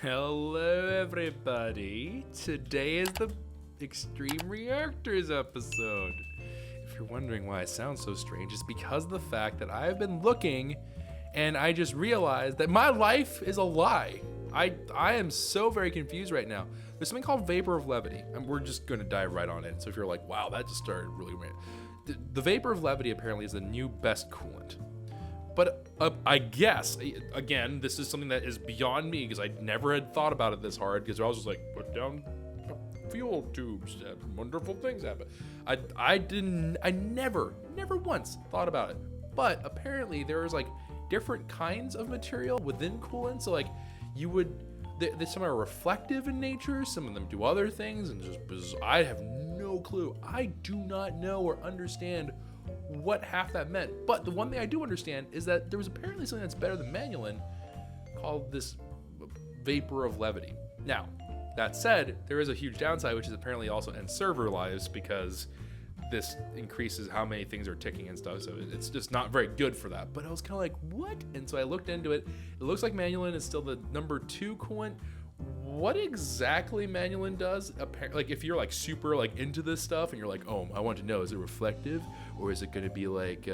Hello, everybody. Today is the Extreme Reactors episode. If you're wondering why I sound so strange, it's because of the fact that I've been looking and I just realized that my life is a lie. I am so very confused right now. There's something called vapor of levity, and we're just going to dive right on in. So if you're like, wow, that just started really weird. The vapor of levity apparently is the new best coolant. But I guess, again, this is something that is beyond me because I never had thought about it this hard because I was just like, put down fuel tubes, wonderful things happen. I never once thought about it. But apparently there's like different kinds of material within coolant. So like some are reflective in nature, some of them do other things, and just I have no clue. I do not know or understand what half that meant. But the one thing I do understand is that there was apparently something that's better than manulin called this vapor of levity. Now, that said, there is a huge downside, which is apparently also ends server lives because this increases how many things are ticking and stuff. So it's just not very good for that. But I was kind of like, what? And so I looked into it. It looks like manulin is still the number 2 coolant. What exactly manulin does, like if you're like super like into this stuff and you're like, oh, I want to know, is it reflective or is it going to be like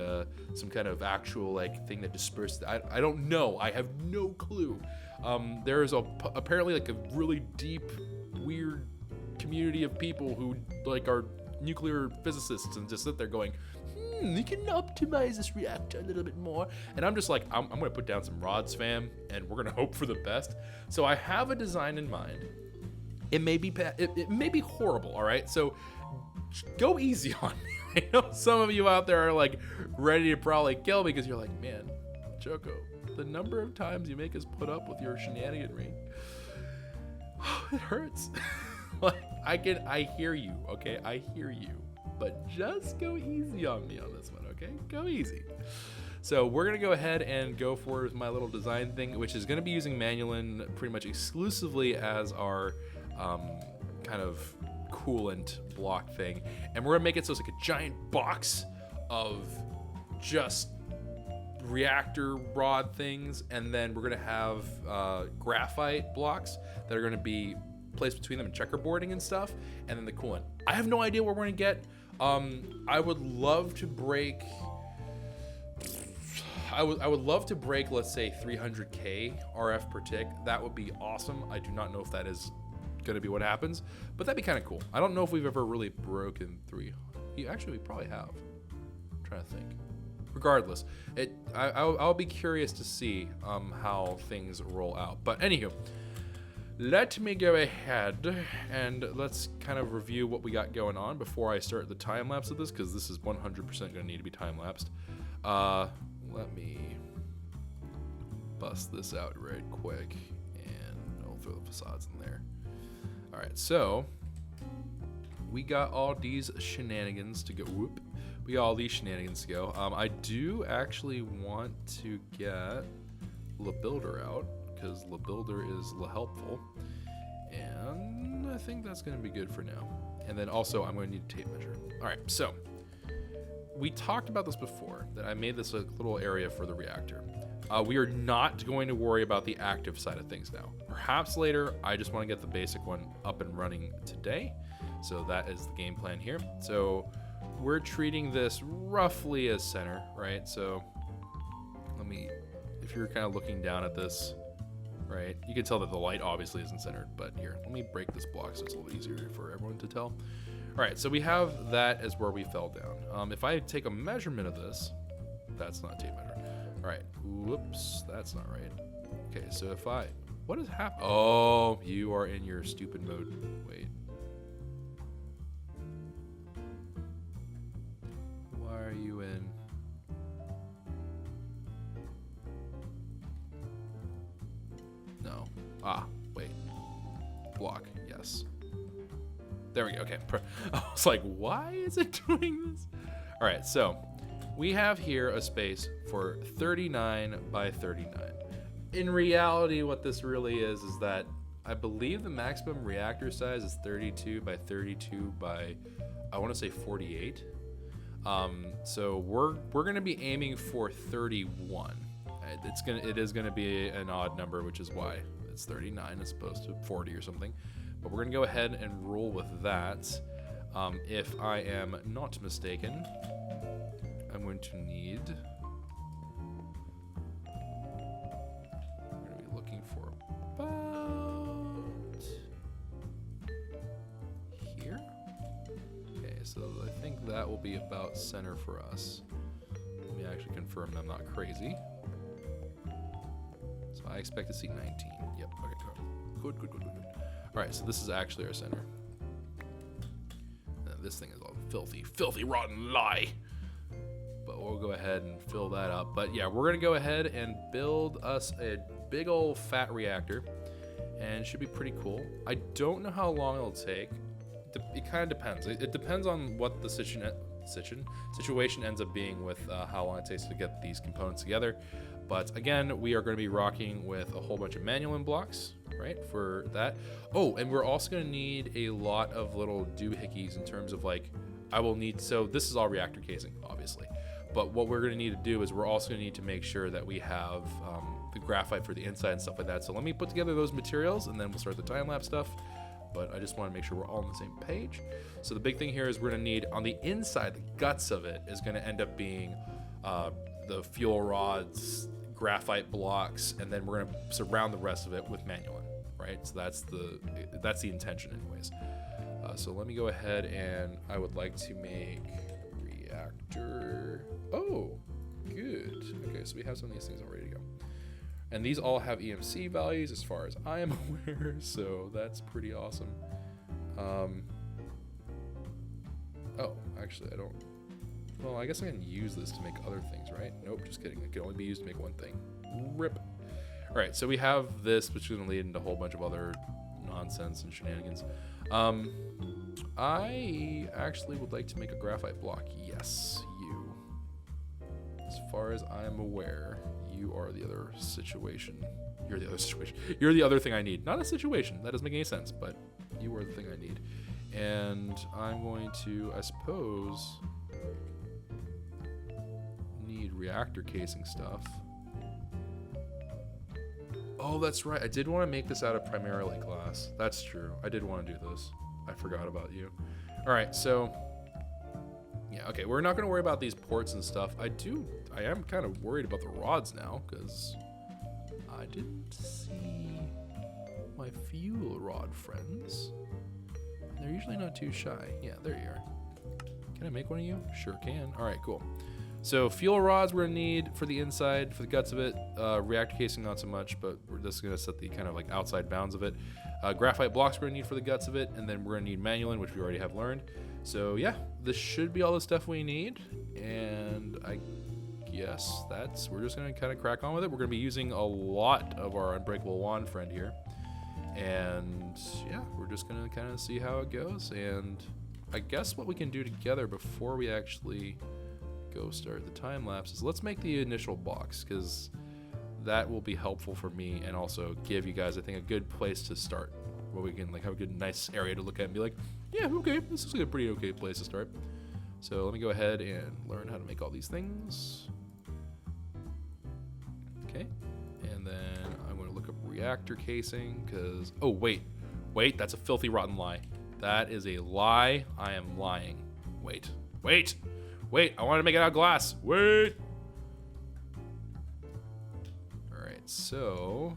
some kind of actual like thing that disperses? I don't know. I have no clue. There's apparently like a really deep, weird community of people who like are nuclear physicists and just sit there going, we can optimize this reactor a little bit more. And I'm just like, I'm going to put down some rods, fam, and we're going to hope for the best. So I have a design in mind. It may be horrible, all right? So go easy on me. I know some of you out there are like ready to probably kill me because you're like, man, Choco, the number of times you make us put up with your shenaniganry, it hurts. Like, I hear you, okay? I hear you. But just go easy on me on this one, okay? Go easy. So we're gonna go ahead and go for my little design thing, which is gonna be using manulin pretty much exclusively as our kind of coolant block thing. And we're gonna make it so it's like a giant box of just reactor rod things. And then we're gonna have graphite blocks that are gonna be placed between them and checkerboarding and stuff. And then the coolant. I have no idea what we're gonna get. I would love to break. I would love to break, let's say, 300k RF per tick. That would be awesome. I do not know if that is going to be what happens, but that'd be kind of cool. I don't know if we've ever really broken 3. Actually, we probably have. I'm trying to think. Regardless, I'll be curious to see how things roll out. But anywho. Let me go ahead and let's kind of review what we got going on before I start the time lapse of this, because this is 100% going to need to be time lapsed. Let me bust this out right quick and I'll throw the facades in there. All right, so we got all these shenanigans to go. We got all these shenanigans to go. I do actually want to get the builder out, because the builder is helpful, and I think that's going to be good for now. And then also I'm going to need a tape measure. All right, so we talked about this before, that I made this little area for the reactor. We are not going to worry about the active side of things now. Perhaps later. I just want to get the basic one up and running today. So that is the game plan here. So we're treating this roughly as center, right? So if you're kind of looking down at this, right, you can tell that the light obviously isn't centered, but here, let me break this block so it's a little easier for everyone to tell. All right, so we have that as where we fell down. If I take a measurement of this, that's not a tape measure. All right, whoops, that's not right. Okay, so what has happened? Oh, you are in your stupid mode. Wait. Why are you in? No. Wait. Block. Yes. There we go. Okay. I was like, why is it doing this? All right. So we have here a space for 39 by 39. In reality, what this really is that I believe the maximum reactor size is 32 by 32 by, I want to say 48. So we're going to be aiming for 31. it is gonna be an odd number, which is why it's 39 as opposed to 40 or something. But we're gonna go ahead and roll with that. If I am not mistaken, I'm going to need. We're gonna be looking for about here. Okay, so I think that will be about center for us. Let me actually confirm I'm not crazy. So I expect to see 19. Yep. Okay. Good. All right. So this is actually our center. This thing is all filthy, rotten lie. But we'll go ahead and fill that up. But yeah, we're gonna go ahead and build us a big old fat reactor, and it should be pretty cool. I don't know how long it'll take. It kind of depends. It depends on what the situation ends up being with how long it takes to get these components together. But again, we are going to be rocking with a whole bunch of manual blocks, right, for that. Oh, and we're also going to need a lot of little doohickeys in terms of like, so this is all reactor casing, obviously. But what we're going to need to do is we're also going to need to make sure that we have the graphite for the inside and stuff like that. So let me put together those materials and then we'll start the time-lapse stuff. But I just want to make sure we're all on the same page. So the big thing here is we're going to need, on the inside, the guts of it is going to end up being the fuel rods, graphite blocks, and then we're going to surround the rest of it with manulin, right? So that's the intention anyways. So let me go ahead and I would like to make reactor. Oh, good. Okay, so we have some of these things all ready to go. And these all have EMC values as far as I am aware, so that's pretty awesome. Oh, actually I don't. Well, I guess I can use this to make other things, right? Nope, just kidding. It can only be used to make one thing. Rip. All right, so we have this, which is going to lead into a whole bunch of other nonsense and shenanigans. I actually would like to make a graphite block. Yes, you. As far as I'm aware, you are the other situation. You're the other situation. You're the other thing I need. Not a situation. That doesn't make any sense, but you are the thing I need. And I'm going to, I suppose, need reactor casing stuff. Oh, that's right. I did want to make this out of primarily glass. That's true. I did want to do this. I forgot about you. All right, so yeah, okay. We're not going to worry about these ports and stuff. I am kind of worried about the rods now because I didn't see my fuel rod friends. They're usually not too shy. Yeah, there you are. Can I make one of you? Sure can. All right, cool. So fuel rods we're gonna need for the inside, for the guts of it. Reactor casing not so much, but we're just gonna set the kind of like outside bounds of it. Graphite blocks we're gonna need for the guts of it, and then we're gonna need manulin, which we already have learned. So yeah, this should be all the stuff we need, and I guess we're just gonna kind of crack on with it. We're gonna be using a lot of our unbreakable wand friend here, and yeah, we're just gonna kind of see how it goes. And I guess what we can do together before we actually go start the time lapse is let's make the initial box, because that will be helpful for me and also give you guys, I think, a good place to start where we can like have a good nice area to look at and be like, yeah, okay, this is a pretty okay place to start. So let me go ahead and learn how to make all these things. Okay, and then I'm going to look up reactor casing because wait, that's a filthy rotten lie. That is a lie. I am lying. Wait, I want to make it out of glass. Wait. All right, so,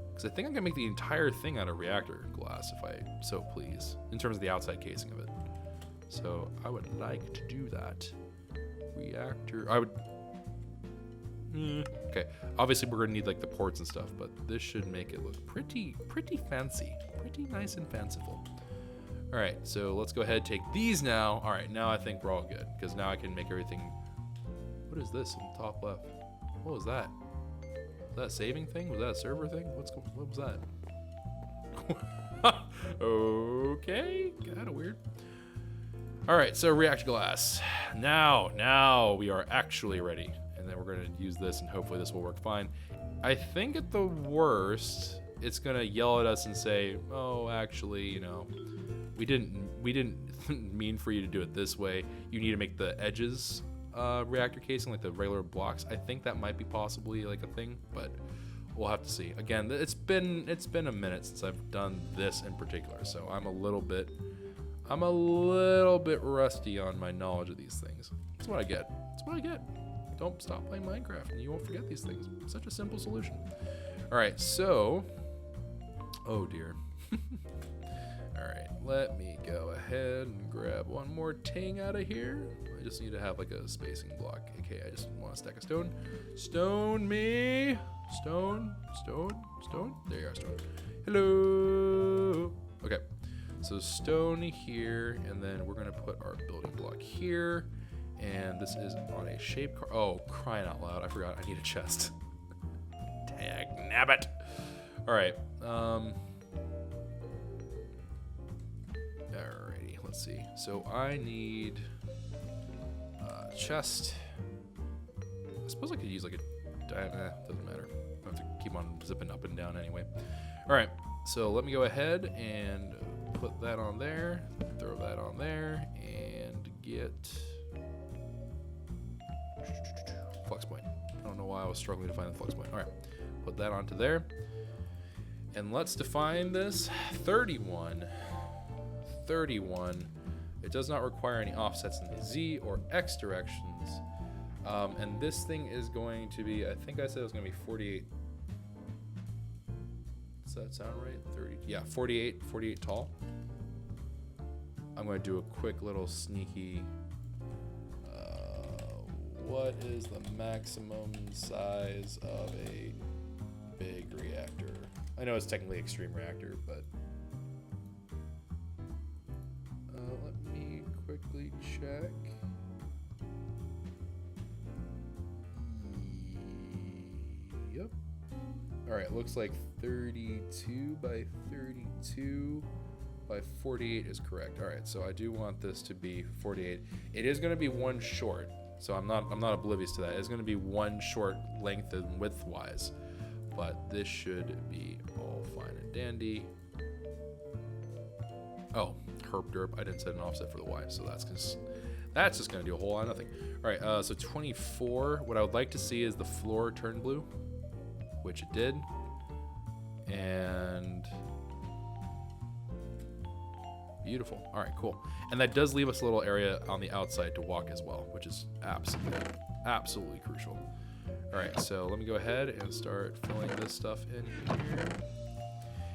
because I think I'm gonna make the entire thing out of reactor glass if I so please, in terms of the outside casing of it. So I would like to do that. Reactor, okay, obviously we're gonna need like the ports and stuff, but this should make it look pretty fancy, pretty nice and fanciful. All right, so let's go ahead and take these now. All right, now I think we're all good, because now I can make everything. What is this in the top left? What was that? Was that a saving thing? Was that a server thing? What was that? Okay, kind of weird. All right, so reactor glass. Now we are actually ready. And then we're gonna use this and hopefully this will work fine. I think at the worst, it's gonna yell at us and say, oh, actually, you know, we didn't mean for you to do it this way. You need to make the edges reactor casing, like the regular blocks. I think that might be possibly like a thing, but we'll have to see. Again, it's been a minute since I've done this in particular, so I'm a little bit rusty on my knowledge of these things. That's what I get. That's what I get. Don't stop playing Minecraft and you won't forget these things. Such a simple solution. All right, so, oh dear. All right, let me go ahead and grab one more ting out of here. I just need to have like a spacing block. Okay, I just want to stack a stone. Stone me. Stone. There you are, stone. Hello. Okay, so stone here, and then we're gonna put our building block here. And this is on a shape car. Oh, crying out loud. I forgot I need a chest. Tag nabbit. All right. Alrighty, let's see. So I need a chest. I suppose I could use like a doesn't matter. I have to keep on zipping up and down anyway. All right, so let me go ahead and put that on there, throw that on there, and get flux point. I don't know why I was struggling to find the flux point. All right, put that onto there. And let's define this 31. It does not require any offsets in the Z or X directions. And this thing is going to be, I think I said it was going to be 48. Does that sound right? 30. Yeah, 48 tall. I'm going to do a quick little sneaky. What is the maximum size of a big reactor? I know it's technically extreme reactor, but let me quickly check. Yep. All right, looks like 32 by 32 by 48 is correct. All right, so I do want this to be 48. It is going to be one short. So I'm not oblivious to that. It's going to be one short length and width wise, but this should be all fine and dandy. Oh, herp derp. I didn't set an offset for the Y, so that's just going to do a whole lot of nothing. All right, so 24. What I would like to see is the floor turn blue, which it did, and beautiful. All right, cool. And that does leave us a little area on the outside to walk as well, which is absolutely crucial. All right, so let me go ahead and start filling this stuff in here.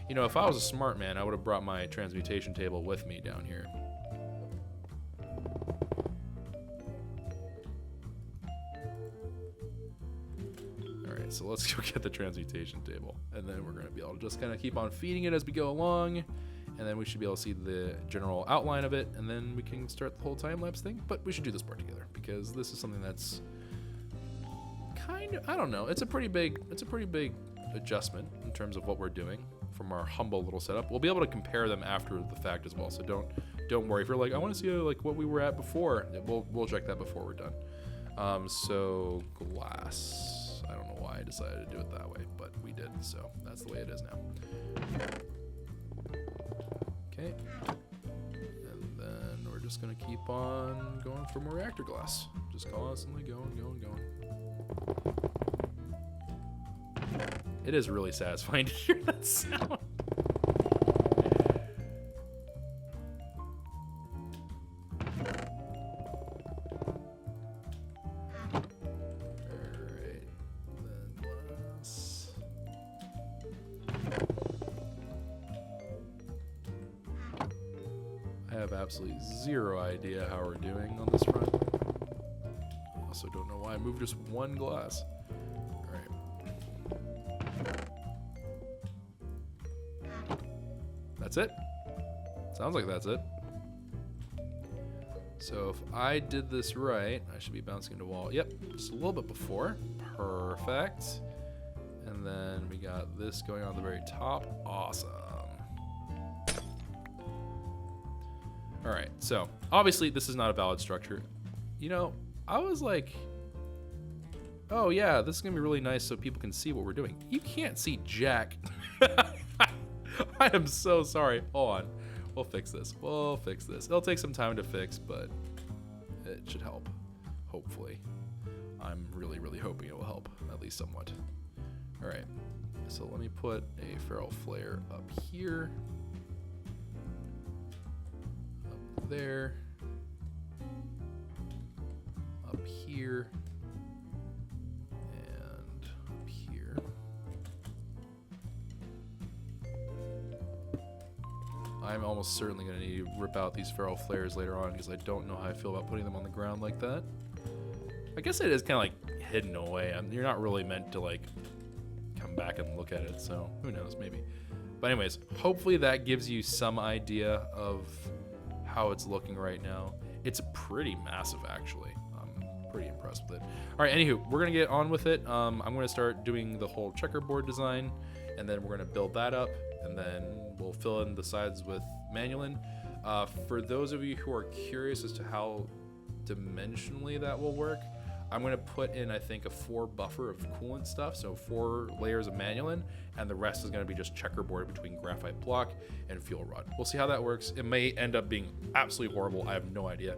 You know, if I was a smart man, I would have brought my transmutation table with me down here. All right, so let's go get the transmutation table, and then we're going to be able to just kind of keep on feeding it as we go along. And then we should be able to see the general outline of it, and then we can start the whole time-lapse thing. But we should do this part together, because this is something that's kind of, I don't know, it's a pretty big adjustment in terms of what we're doing from our humble little setup. We'll be able to compare them after the fact as well, so don't worry. If you're like, I want to see like what we were at before, we'll check that before we're done. So glass, I don't know why I decided to do it that way, but we did, so that's the way it is now. Okay, and then we're just gonna keep on going for more reactor glass. Just constantly going. It is really satisfying to hear that sound. I have absolutely zero idea how we're doing on this front. I also don't know why I moved just one glass. All right. That's it? Sounds like that's it. So if I did this right, I should be bouncing into wall. Yep, just a little bit before. Perfect. And then we got this going on the very top. Awesome. All right, so obviously this is not a valid structure. You know, I was like, oh yeah, this is gonna be really nice so people can see what we're doing. You can't see jack. I am so sorry. Hold on, we'll fix this. It'll take some time to fix, but it should help. hopefully. I'm really, really hoping it will help, at least somewhat. All right, so let me put a ferro flare up here, up there, up here, and up here. I'm almost certainly going to need to rip out these ferro flares later on because I don't know how I feel about putting them on the ground like that. I guess it is kind of like hidden away. You're not really meant to like come back and look at it, so who knows, maybe. But anyways, hopefully that gives you some idea of how it's looking right now. It's pretty massive, actually. I'm pretty impressed with it. All right, anywho, we're gonna get on with it. I'm gonna start doing the whole checkerboard design, and then we're gonna build that up, and then we'll fill in the sides with manulin. For those of you who are curious as to how dimensionally that will work, I'm going to put in, I think, a 4 buffer of coolant stuff, so 4 layers of manulin, and the rest is going to be just checkerboard between graphite block and fuel rod. We'll see how that works. It may end up being absolutely horrible. I have no idea.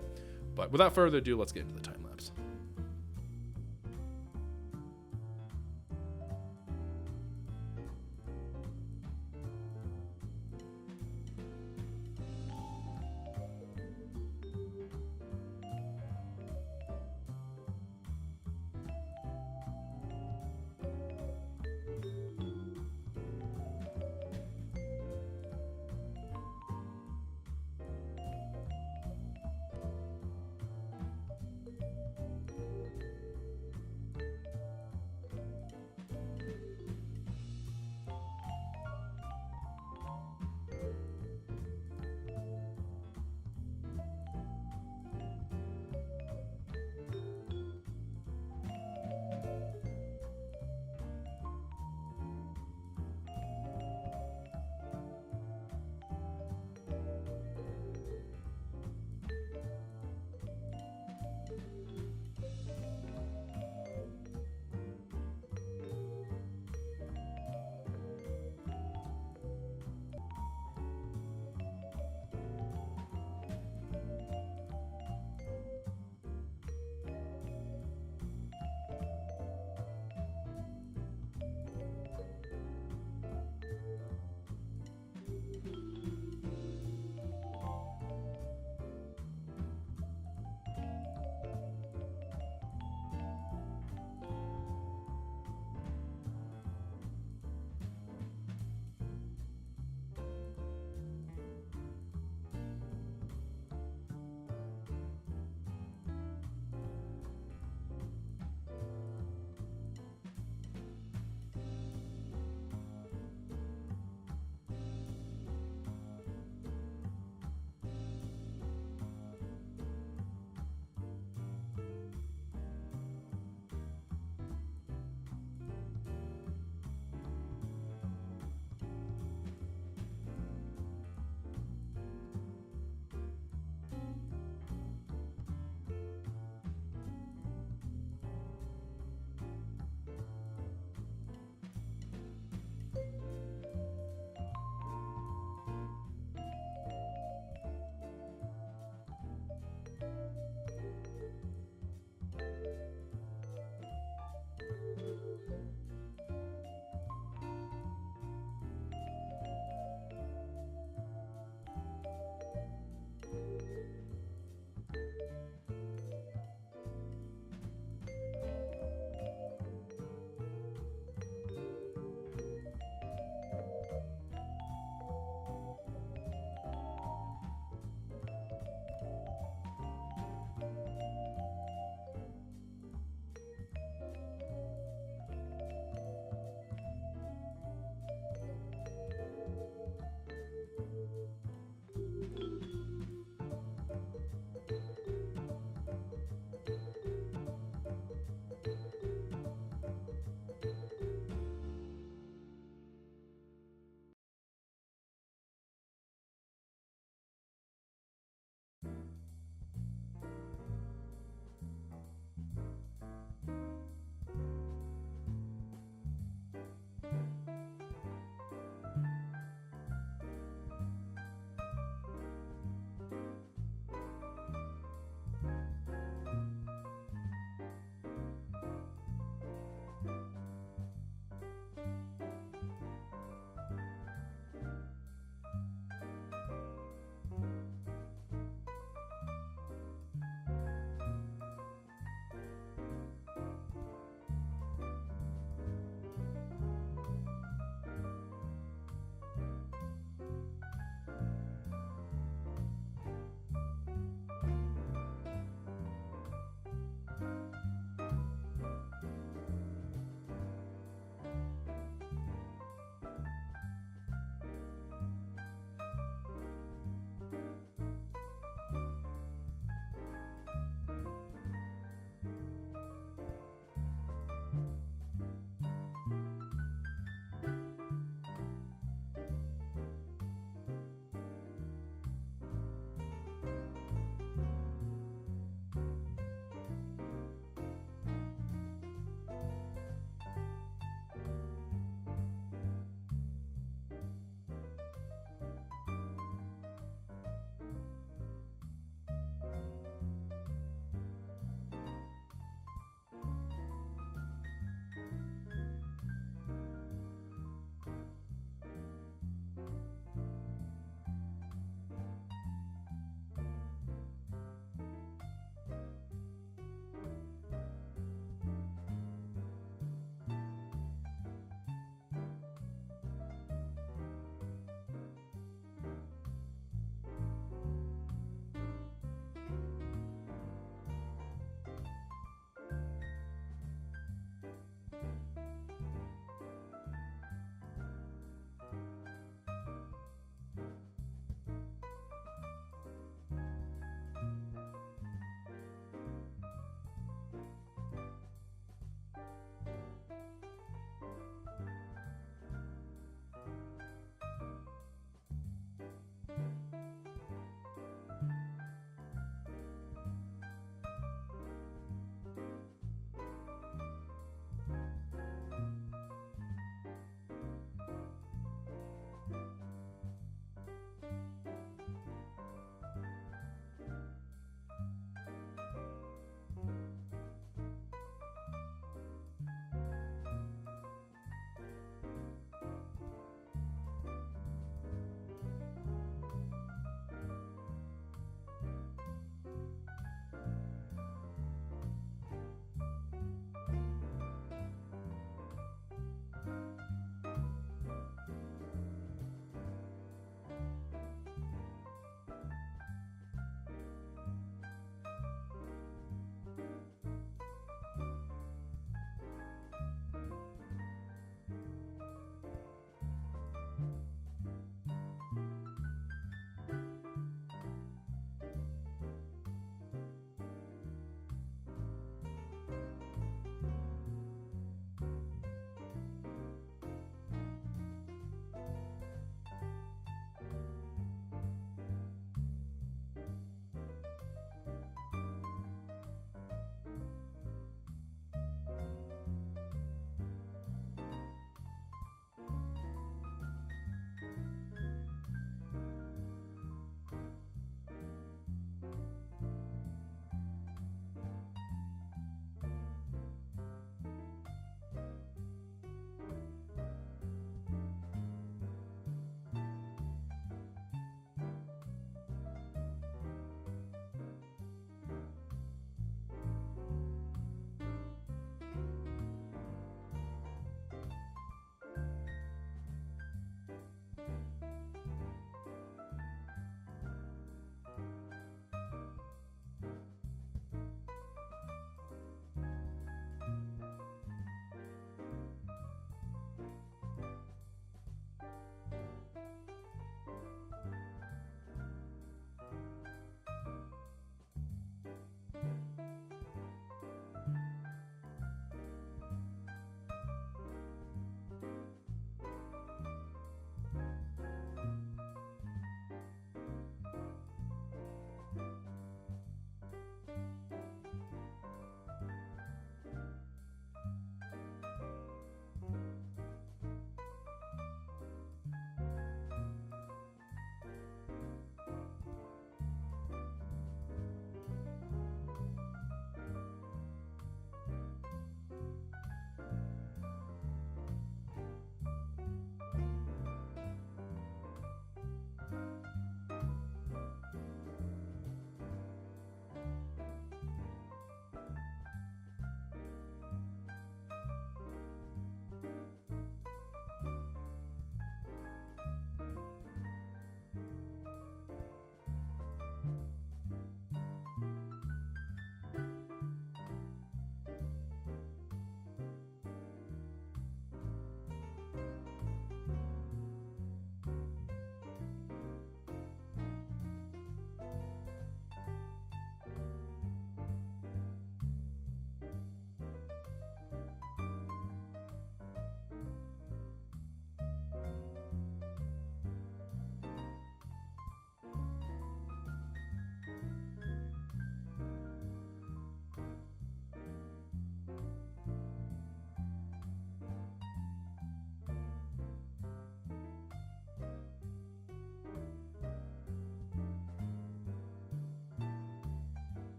But without further ado, let's get into the time lapse.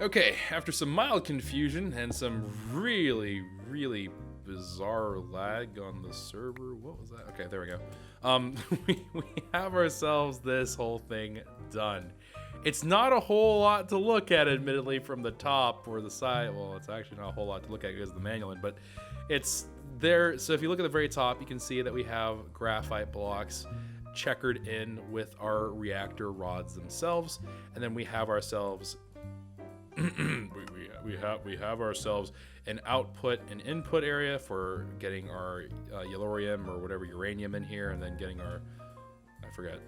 Okay, after some mild confusion and some really, really bizarre lag on the server. What was that? Okay, there we go. We have ourselves this whole thing done. It's not a whole lot to look at, admittedly, from the top or the side. Well, it's actually not a whole lot to look at because of the manual, but it's there. So if you look at the very top, you can see that we have graphite blocks checkered in with our reactor rods themselves, and then we have ourselves we have ourselves an output and input area for getting our yellorium or whatever uranium in here, and then getting our, I forget,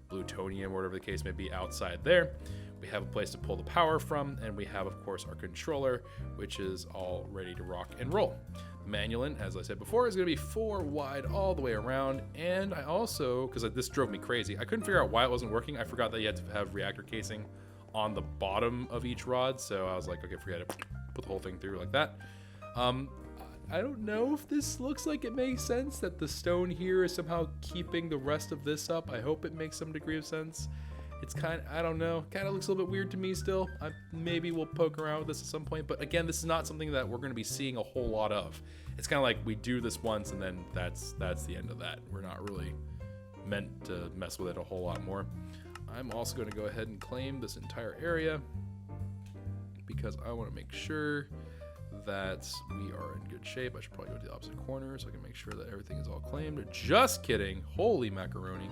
plutonium or whatever the case may be outside there. We have a place to pull the power from, and we have, of course, our controller, which is all ready to rock and roll. The manual, as I said before, is going to be 4 wide all the way around, and I also, because this drove me crazy, I couldn't figure out why it wasn't working. I forgot that you had to have reactor casing on the bottom of each rod, so I was like, okay, forget it. Put the whole thing through like that. I don't know if this looks like it makes sense, that the stone here is somehow keeping the rest of this up. I hope it makes some degree of sense. It's kind of, I don't know, kind of looks a little bit weird to me still. Maybe we'll poke around with this at some point, but again, this is not something that we're going to be seeing a whole lot of. It's kind of like we do this once and then that's the end of that. We're not really meant to mess with it a whole lot more. I'm also going to go ahead and claim this entire area because I want to make sure that we are in good shape. I should probably go to the opposite corner so I can make sure that everything is all claimed. Just kidding. Holy macaroni.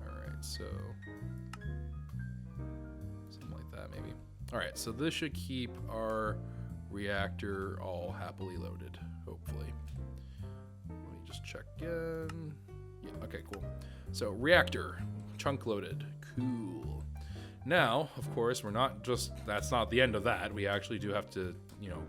Alright, so something like that maybe. Alright, so this should keep our reactor all happily loaded, hopefully. Let me just check again. Yeah, okay, cool. So reactor, chunk loaded, cool. Now, of course, that's not the end of that. We actually do have to,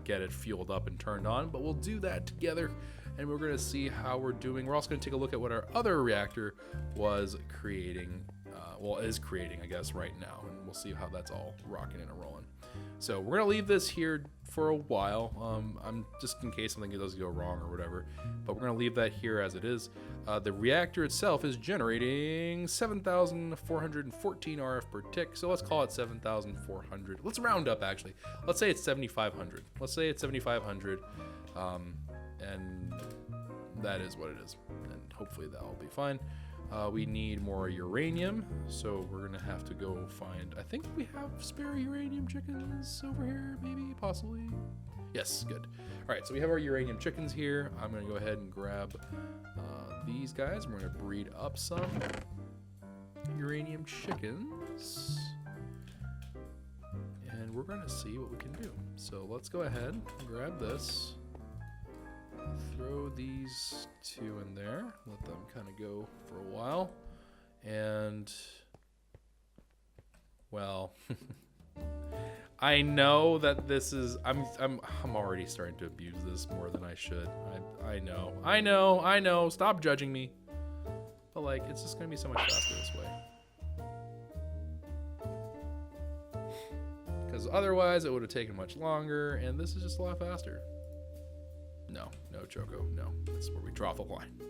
get it fueled up and turned on, but we'll do that together and we're gonna see how we're doing. We're also gonna take a look at what our other reactor was creating, is creating, I guess, right now, and we'll see how that's all rocking and rolling. So we're gonna leave this here for a while. I'm just in case something does go wrong or whatever, but we're gonna leave that here as it is. The reactor itself is generating 7,414 RF per tick, so let's call it 7,400. Let's round up, actually. Let's say it's 7,500. Let's say it's 7,500, and that is what it is, and hopefully that will be fine. We need more uranium, so we're gonna have to go find, I think we have spare uranium chickens over here, maybe, possibly. Yes, good. All right, so we have our uranium chickens here. I'm gonna go ahead and grab these guys. We're gonna breed up some uranium chickens, and we're gonna see what we can do. So let's go ahead and grab this. Throw these 2 in there, let them kind of go for a while, and well, I know that this is, I'm already starting to abuse this more than I should. I know, stop judging me, but like, it's just gonna be so much faster this way, because otherwise it would have taken much longer, and this is just a lot faster. No, Choco, no. That's where we draw the line.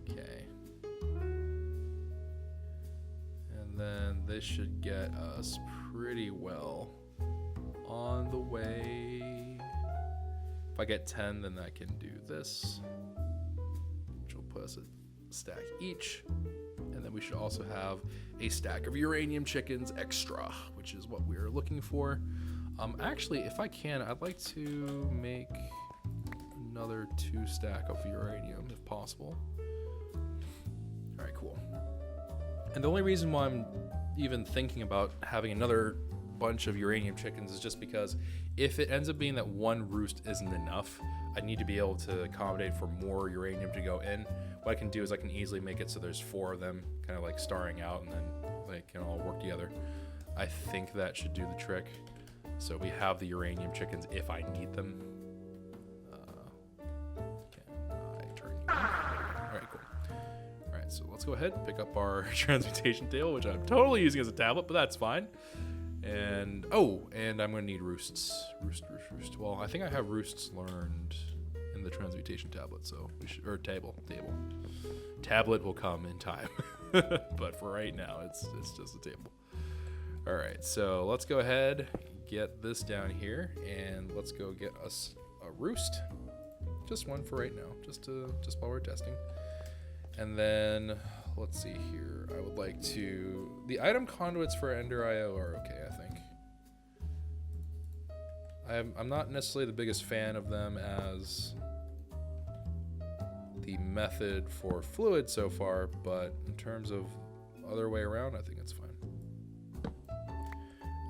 Okay. And then this should get us pretty well on the way. If I get 10, then I can do this, which will put us a stack each. And then we should also have a stack of uranium chickens extra, which is what we're looking for. Actually, if I can, I'd like to make another 2 stack of uranium, if possible. All right, cool. And the only reason why I'm even thinking about having another bunch of uranium chickens is just because if it ends up being that 1 roost isn't enough, I need to be able to accommodate for more uranium to go in. What I can do is I can easily make it so there's 4 of them, kind of like starring out, and then they can all work together. I think that should do the trick. So we have the uranium chickens if I need them. Can I turn you on? All right, cool. All right, so let's go ahead and pick up our transmutation table, which I'm totally using as a tablet, but that's fine. And, and I'm gonna need roosts. Roost. Well, I think I have roosts learned in the transmutation tablet, so we should, or table. Tablet will come in time. But for right now, it's just a table. All right, so let's go ahead, get this down here, and let's go get us a roost. Just one for right now, just while we're testing. And then let's see here. I would like to. The item conduits for Ender IO are okay, I think. I'm not necessarily the biggest fan of them as the method for fluid so far, but in terms of other way around, I think it's fine.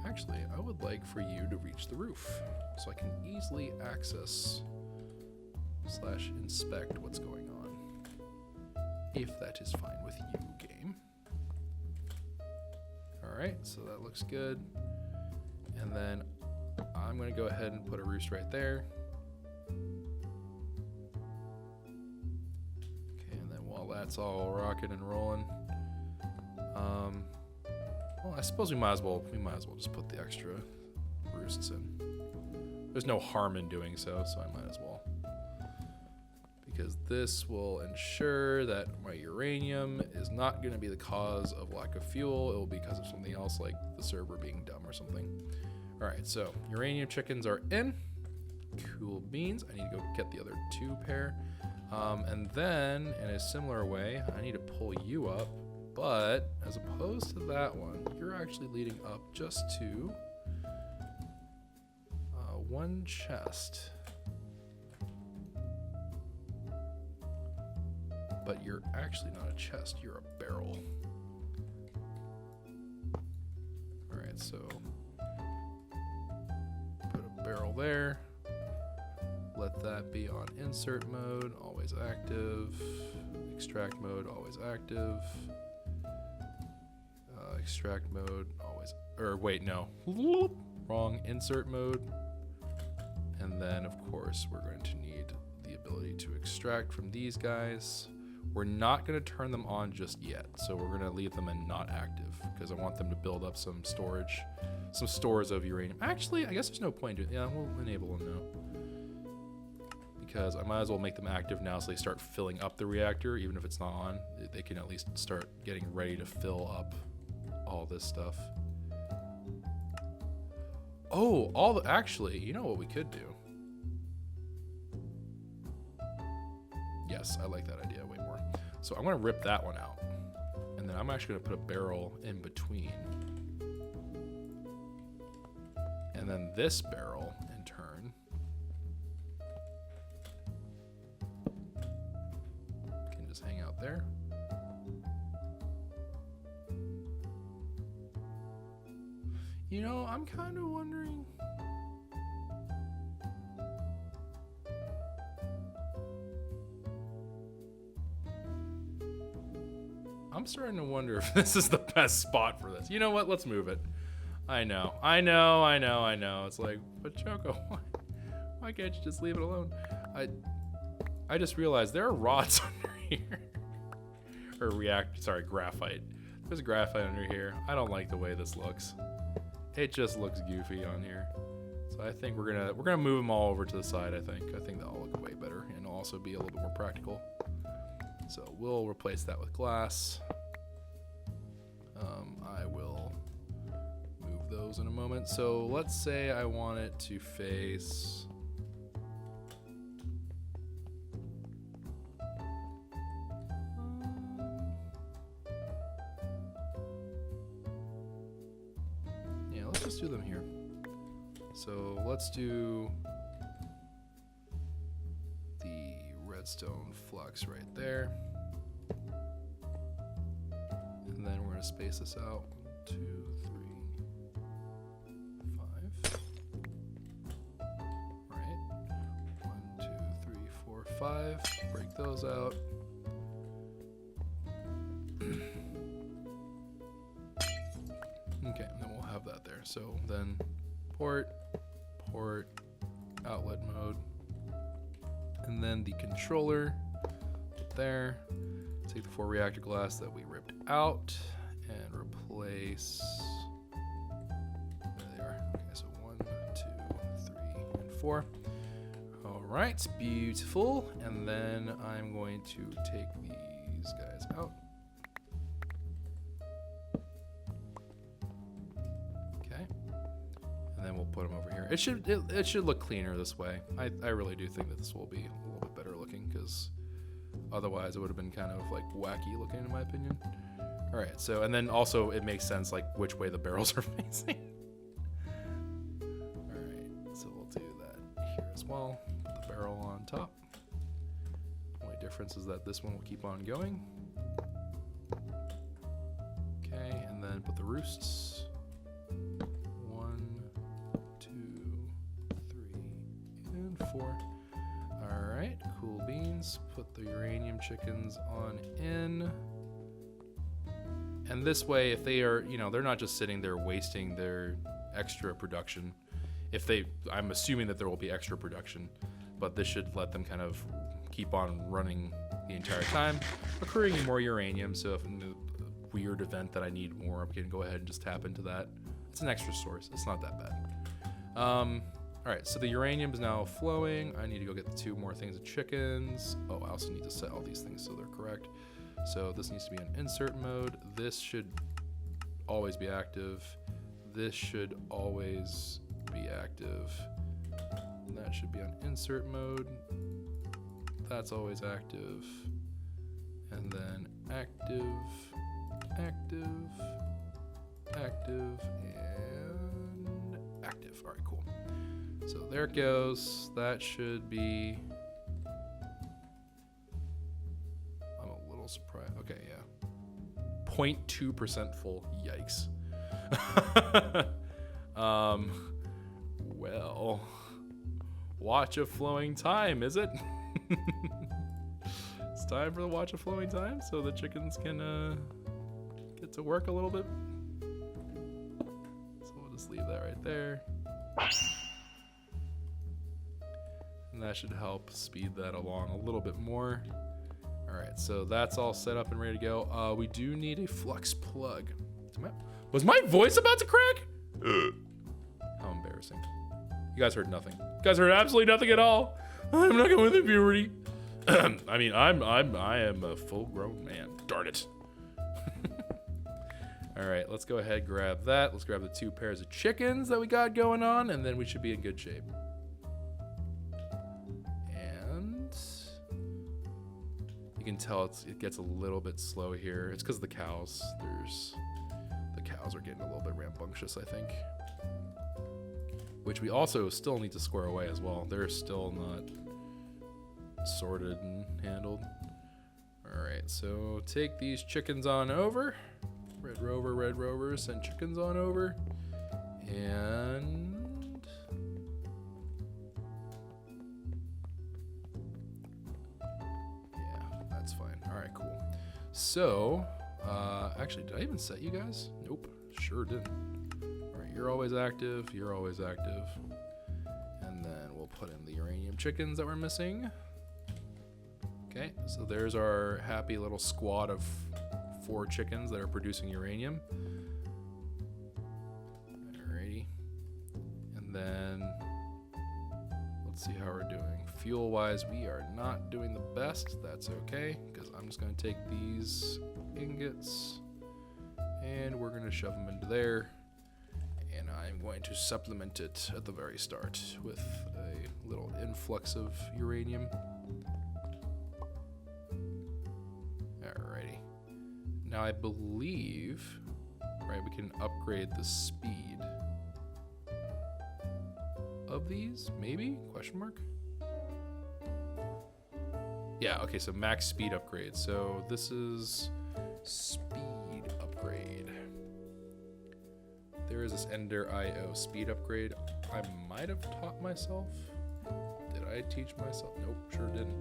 Actually, I would like for you to reach the roof so I can easily access / inspect what's going on. If that is fine with you, game. Alright, so that looks good. And then I'm going to go ahead and put a roost right there. Okay, and then while that's all rocking and rolling, well, I suppose we might as well just put the extra roosts in. There's no harm in doing so, so I might as well. Because this will ensure that my uranium is not going to be the cause of lack of fuel. It will be because of something else, like the server being dumb or something. All right, so uranium chickens are in. Cool beans. I need to go get the other 2 pair. And then, in a similar way, I need to pull you up. But as opposed to that one, you're actually leading up just to 1 chest. But you're actually not a chest, you're a barrel. Alright, so put a barrel there. Let that be on insert mode, always active. Extract mode, always active. Extract mode, always, or wait, no, wrong, insert mode. And then of course we're going to need the ability to extract from these guys. We're not going to turn them on just yet, so we're going to leave them in not active because I want them to build up some storage, some stores of uranium. Actually, I guess there's no point in it. Yeah, we'll enable them now because I might as well make them active now so they start filling up the reactor. Even if it's not on, they can at least start getting ready to fill up all this stuff. Oh, actually, you know what we could do? Yes, I like that idea way more. So I'm going to rip that one out. And then I'm actually going to put a barrel in between. And then this barrel, in turn, can just hang out there. You know, I'm kind of wondering. I'm starting to wonder if this is the best spot for this. You know what? Let's move it. I know. It's like, but Choco, why can't you just leave it alone? I just realized there are rods under here. Or graphite. There's graphite under here. I don't like the way this looks. It just looks goofy on here. So I think we're gonna move them all over to the side, I think that'll look way better and it'll also be a little bit more practical. So we'll replace that with glass. I will move those in a moment. So let's say I want it to face yeah, let's just do them here. So let's do the redstone flux right there. And then we're going to space this out. 1, 2, 3, 5. Right. 1, 2, 3, 4, 5. Break those out. Okay, and then we'll have that there. So then port, outlet mode. And then the controller there. Take the 4 reactor glass that we ripped out and replace. There they are. Okay, so 1, 2, 3, and 4. All right, beautiful. And then I'm going to take these guys out. put them over here. It should look cleaner this way. I really do think that this will be a little bit better looking, because otherwise it would have been kind of like wacky looking in my opinion. All right, so, and then also it makes sense like which way the barrels are facing. All right, so we'll do that here as well. Put the barrel on top. Only difference is that this one will keep on going. Okay, and then put the roosts. 1, 2, 3, and 4. All right, cool beans. Put the uranium chickens on in. And this way, if they are, they're not just sitting there wasting their extra production. I'm assuming that there will be extra production, but this should let them kind of keep on running the entire time, accruing more uranium. So if in the weird event that I need more, I can go ahead and just tap into that. It's an extra source. It's not that bad. All right, so the uranium is now flowing. I need to go get the 2 more things of chickens. Oh, I also need to set all these things so they're correct. So this needs to be in insert mode. This should always be active. This should always be active. And that should be on insert mode. That's always active. And then active, active, active, and active. All right, cool. So there it goes. That should be... surprise. Okay, yeah. 0.2% full. Yikes. Well, watch of flowing time, is it? It's time for the watch of flowing time so the chickens can get to work a little bit. So we'll just leave that right there. And that should help speed that along a little bit more. All right, so that's all set up and ready to go. We do need a flux plug. Was my voice about to crack? How embarrassing. You guys heard nothing. You guys heard absolutely nothing at all. I'm not going through puberty. I mean, I am a full-grown man. Darn it. All right, let's go ahead and grab that. Let's grab the 2 pairs of chickens that we got going on, and then we should be in good shape. You can tell it gets a little bit slow here. It's because of the cows. The cows are getting a little bit rambunctious, I think. Which we also still need to square away as well. They're still not sorted and handled. All right, so take these chickens on over. Red Rover, send chickens on over. And... fine. All right, cool. So, actually, did I even set you guys? Nope, sure didn't. All right, you're always active. You're always active. And then we'll put in the uranium chickens that we're missing. Okay, so there's our happy little squad of 4 chickens that are producing uranium. Alrighty. And then let's see how we're doing. Fuel-wise, we are not doing the best. That's okay, because I'm just going to take these ingots and we're going to shove them into there. And I'm going to supplement it at the very start with a little influx of uranium. Alrighty. Now I believe, right, we can upgrade the speed of these, maybe? Question mark? Yeah, okay, so max speed upgrade. So this is speed upgrade. There is this Ender IO speed upgrade. I might have taught myself. Did I teach myself? Nope, sure didn't.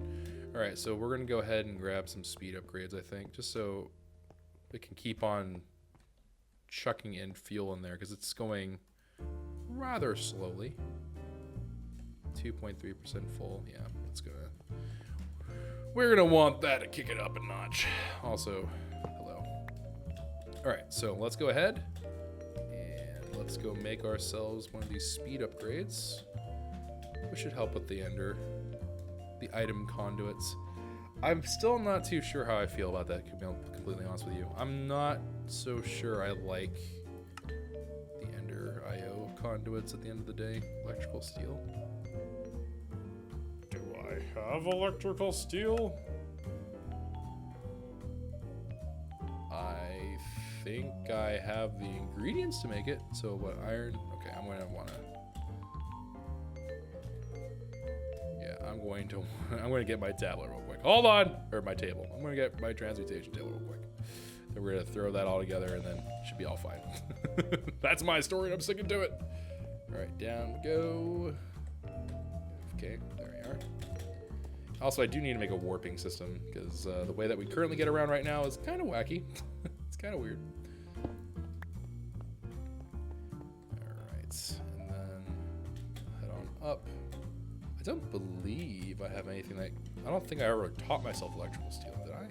All right, so we're gonna go ahead and grab some speed upgrades, I think, just so it can keep on chucking in fuel in there, because it's going rather slowly. 2.3% full, yeah, it's gonna... We're gonna want that to kick it up a notch. Also, hello. All right, so let's go ahead and let's go make ourselves one of these speed upgrades, which should help with the Ender, the item conduits. I'm still not too sure how I feel about that, to be completely honest with you. I'm not so sure I like the Ender IO conduits at the end of the day. Electrical steel. Do I have electrical steel? I think I have the ingredients to make it. So what, iron? Okay, I'm going to want to... Yeah, I'm going to get my tablet real quick. Hold on! Or my table. I'm going to get my transmutation table real quick. Then we're going to throw that all together and then it should be all fine. That's my story. I'm sticking to it. All right, down we go. Okay, there we are. Also, I do need to make a warping system because the way that we currently get around right now is kind of wacky. It's kind of weird. All right, and then head on up. I don't believe I have anything that... I don't think I ever taught myself electrical steel, did I?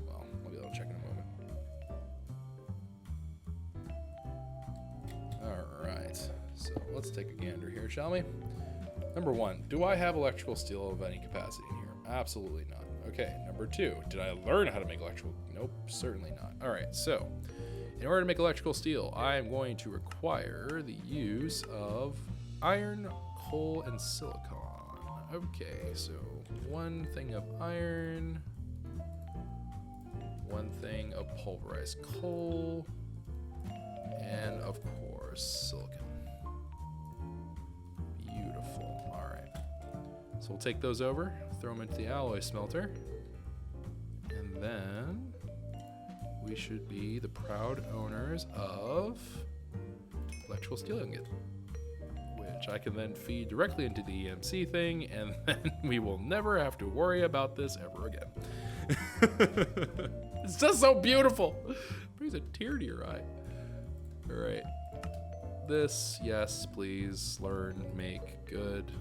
Well, maybe I'll check in a moment. Alright, so let's take a gander here, shall we? Number 1, do I have electrical steel of any capacity in here? Absolutely not. Okay, number 2, did I learn how to make electrical... Nope, certainly not. Alright, so, in order to make electrical steel, I am going to require the use of iron, coal, and silicon. Okay, so 1 thing of iron, 1 thing of pulverized coal, and of course silicon. Beautiful. All right. So we'll take those over, throw them into the alloy smelter, and then we should be the proud owners of electrical steel ingot, which I can then feed directly into the EMC thing, and then we will never have to worry about this ever again. It's just so beautiful. Brings a tear to your eye. All right. This, yes, please. Learn, make, good.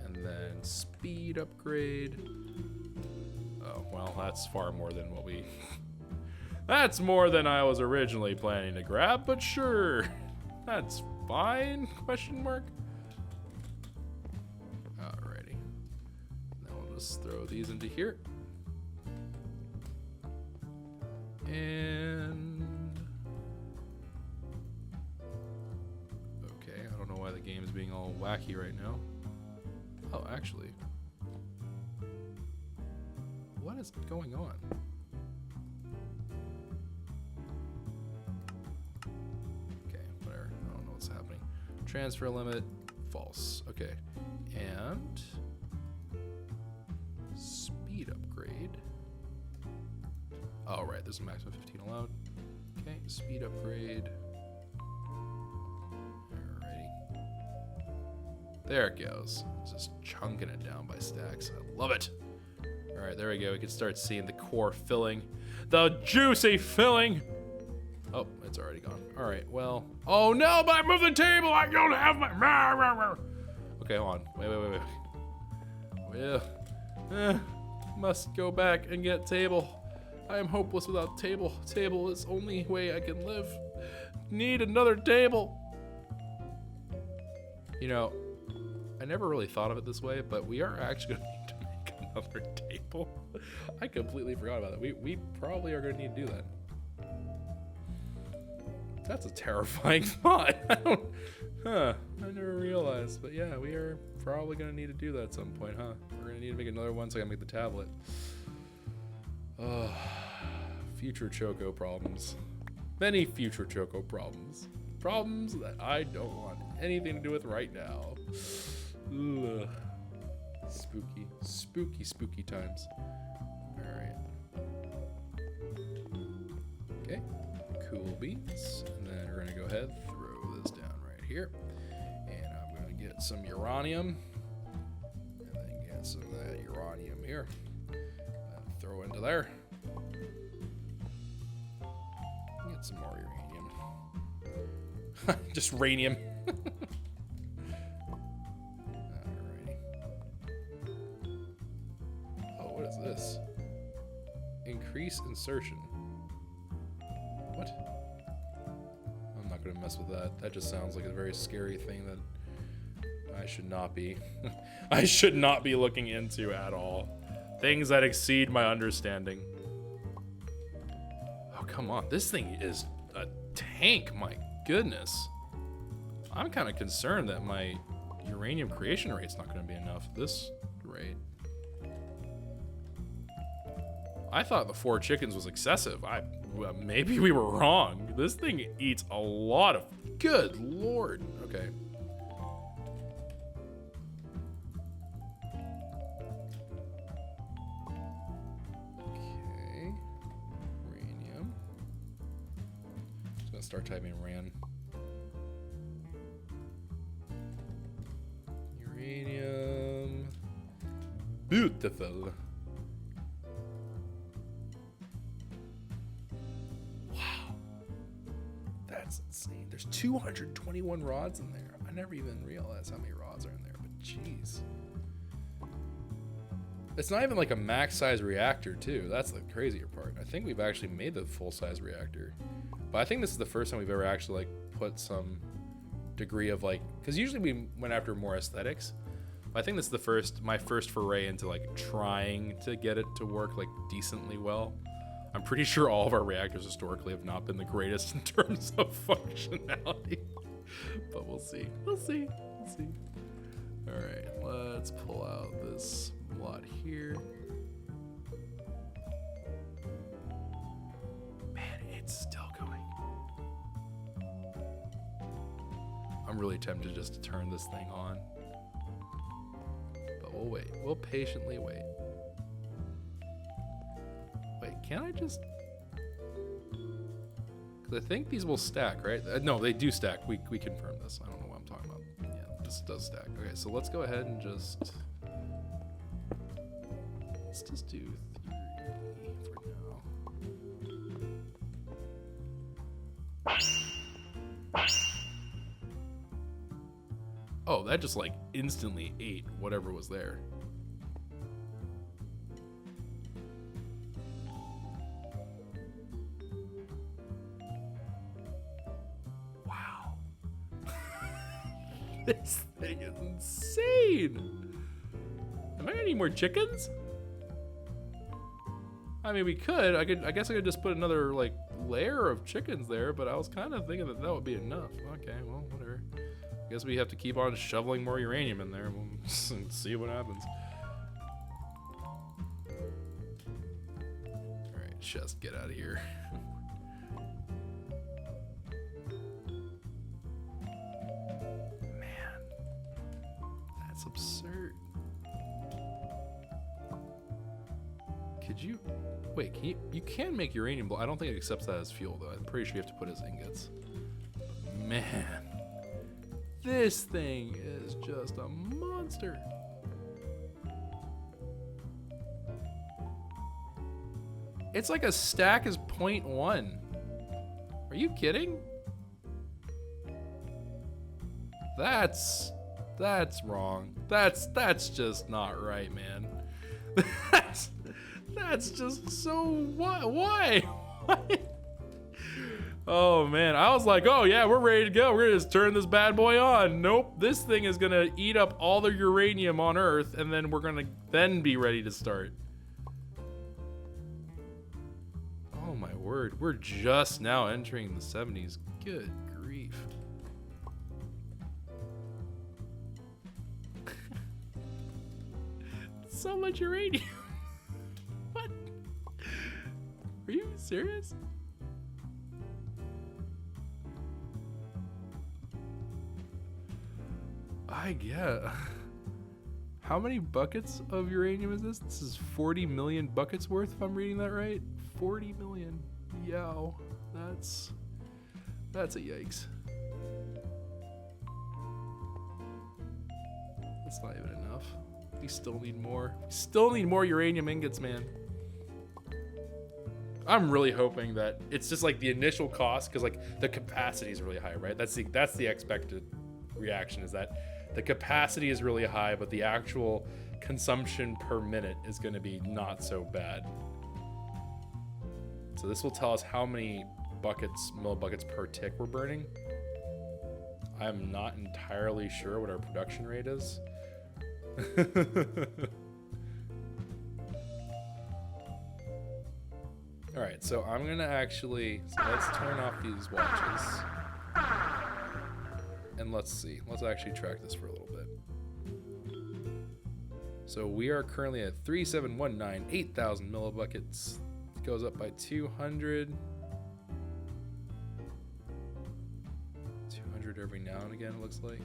And then speed upgrade. Oh, well, that's far more than what we... That's more than I was originally planning to grab, but sure. That's fine, question mark. Alrighty. Now we'll just throw these into here. And... Okay, I don't know why the game is being all wacky right now. Oh, actually. What is going on? Okay, whatever. I don't know what's happening. Transfer limit, false. Okay. And speed upgrade. Oh, right, there's a maximum 15 allowed. Okay, speed upgrade. Alrighty. There it goes. It's just chunking it down by stacks. I love it. All right, there we go. We can start seeing the core filling. The juicy filling. Oh, it's already gone. All right, well. Oh no, but I moved the table. I don't have my... Okay, hold on. Wait. Well, must go back and get table. I am hopeless without table. Table is only way I can live. Need another table. You know, I never really thought of it this way, but we are actually going to need to make another table. I completely forgot about that. We probably are going to need to do that. That's a terrifying thought. I never realized. But yeah, we are probably going to need to do that at some point, huh? We're going to need to make another one so I can make the tablet. Future Choco problems. Many future Choco problems. Problems that I don't want anything to do with right now. Ugh. Spooky times. Alright. Okay. Cool beans. And then we're gonna go ahead, throw this down right here. And I'm gonna get some uranium. And then get some of that uranium here. And throw into there. Get some more uranium. Just ranium. Alrighty. Oh, what is this? Increase insertion. What? I'm not gonna mess with that. That just sounds like a very scary thing that I should not be. I should not be looking into at all. Things that exceed my understanding. Oh, come on. This thing is a tank, my goodness. I'm kind of concerned that my uranium creation rate's not going to be enough at this rate. I thought the 4 chickens was excessive. Well, maybe we were wrong. This thing eats a lot of... Good lord. Okay. Okay. Uranium. Just gonna start typing RAN. Uranium. Beautiful. That's insane. There's 221 rods in there. I never even realized how many rods are in there, but jeez. It's not even like a max size reactor too. That's the crazier part. I think we've actually made the full size reactor, but I think this is the first time we've ever actually like put some degree of like, because usually we went after more aesthetics. But I think this is my first foray into like trying to get it to work like decently well. I'm pretty sure all of our reactors historically have not been the greatest in terms of functionality, but we'll see. We'll see. We'll see. All right, let's pull out this lot here. Man, it's still going. I'm really tempted just to turn this thing on, but we'll wait. We'll patiently wait. Wait, can I just... Because I think these will stack, right? No, they do stack. We confirmed this. I don't know what I'm talking about. Yeah, this does stack. Okay, so let's go ahead and just... Let's just do 3 for now. Oh, that just like instantly ate whatever was there. This thing is insane. Am I gonna need more chickens? I mean, we could. I guess I could just put another like layer of chickens there, but I was kind of thinking that would be enough. Okay, well, whatever. I guess we have to keep on shoveling more uranium in there. We'll see what happens. All right, just get out of here. That's absurd. Could you wait? You can make uranium block. I don't think it accepts that as fuel though. I'm pretty sure you have to put it as ingots. Man, this thing is just a monster. It's like a stack is 0.1. Are you kidding? That's wrong. That's just not right, man. That's just so why? Oh man, I was like, oh yeah, we're ready to go. We're gonna just turn this bad boy on. Nope, this thing is gonna eat up all the uranium on Earth, and then we're gonna then be ready to start. Oh my word, we're just now entering the 70s. Good grief. So much uranium. What? Are you serious? I get. How many buckets of uranium is this? This is 40 million buckets worth, if I'm reading that right. 40 million. Yow. That's a yikes. That's not even enough. We still need more. We still need more uranium ingots, man. I'm really hoping that it's just like the initial cost, because like the capacity is really high, right? That's the expected reaction, is that the capacity is really high, but the actual consumption per minute is going to be not so bad. So this will tell us how many millibuckets per tick we're burning. I'm not entirely sure what our production rate is. All right, so I'm gonna let's turn off these watches. and let's see. Let's actually track this for a little bit. So we are currently at 3719, 8,000 millibuckets. It goes up by 200. 200 every now and again, it looks like.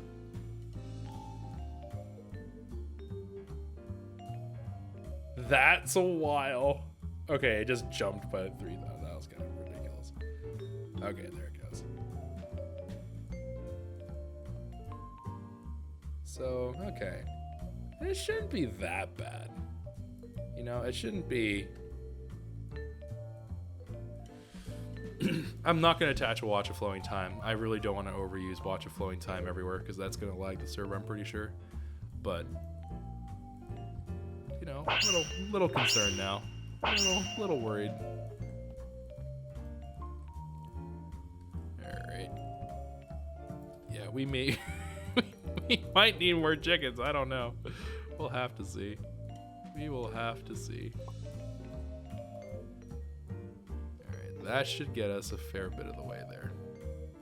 That's a while. Okay, it just jumped by 3,000. That was kind of ridiculous. Okay, there it goes. So, okay. It shouldn't be that bad. You know, it shouldn't be... I'm not going to attach a watch of flowing time. I really don't want to overuse watch of flowing time everywhere because that's going to lag the server, I'm pretty sure. But, you know, little concerned now. Little worried. Alright. Yeah, we may... we might need more chickens. I don't know. We'll have to see. We will have to see. Alright, that should get us a fair bit of the way there.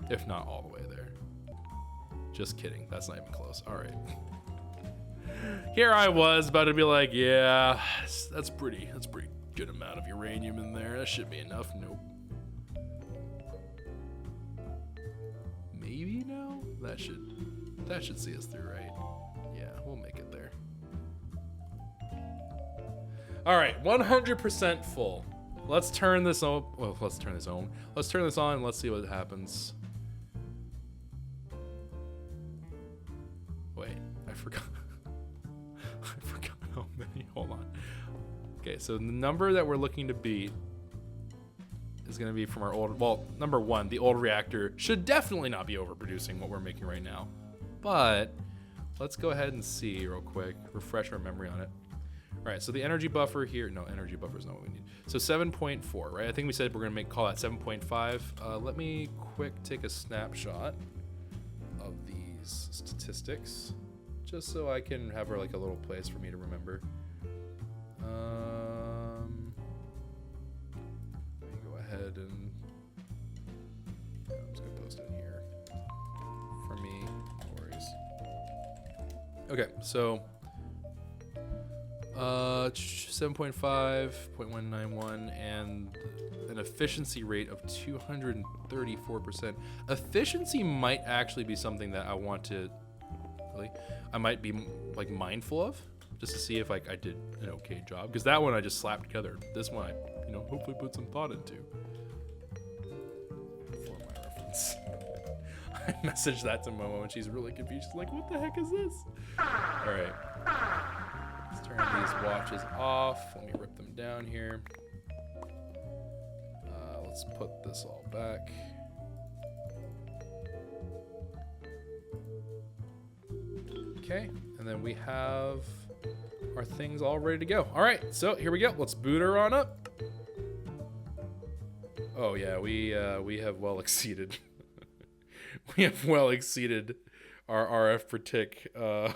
If not all the way there. Just kidding. That's not even close. Alright. Here I was about to be like, yeah, that's pretty good amount of uranium in there. That should be enough. Nope. Maybe no? That should see us through, right? Yeah, we'll make it there. All right, 100% full. Let's turn this on. Well, let's turn this on. Let's turn this on and let's see what happens. Wait, I forgot. I forgot how many. Hold on. Okay, so the number that we're looking to beat is going to be from our old, well, number one, the old reactor should definitely not be overproducing what we're making right now. But let's go ahead and see real quick, refresh our memory on it. All right, so the energy buffer here, no, energy buffer is not what we need. So 7.4, right? I think we said we're gonna call that 7.5. Let me take a snapshot of these statistics, just so I can have like a little place for me to remember. Let me go ahead and, I'm just gonna post it in here for me. Okay, so 7.5, 0.191, and an efficiency rate of 234%. Efficiency might actually be something that I want to, I might be like mindful of, just to see if like I did an okay job. Because that one I just slapped together. This one I, hopefully put some thought into. For my reference. I messaged that to Momo and she's really confused. She's like, what the heck is this? All right. Let's turn these watches off. Let me rip them down here. Let's put this all back. Okay, and then we have our things all ready to go. All right, so here we go. Let's boot her on up. Oh yeah, we have well exceeded. We have well exceeded our RF per tick, our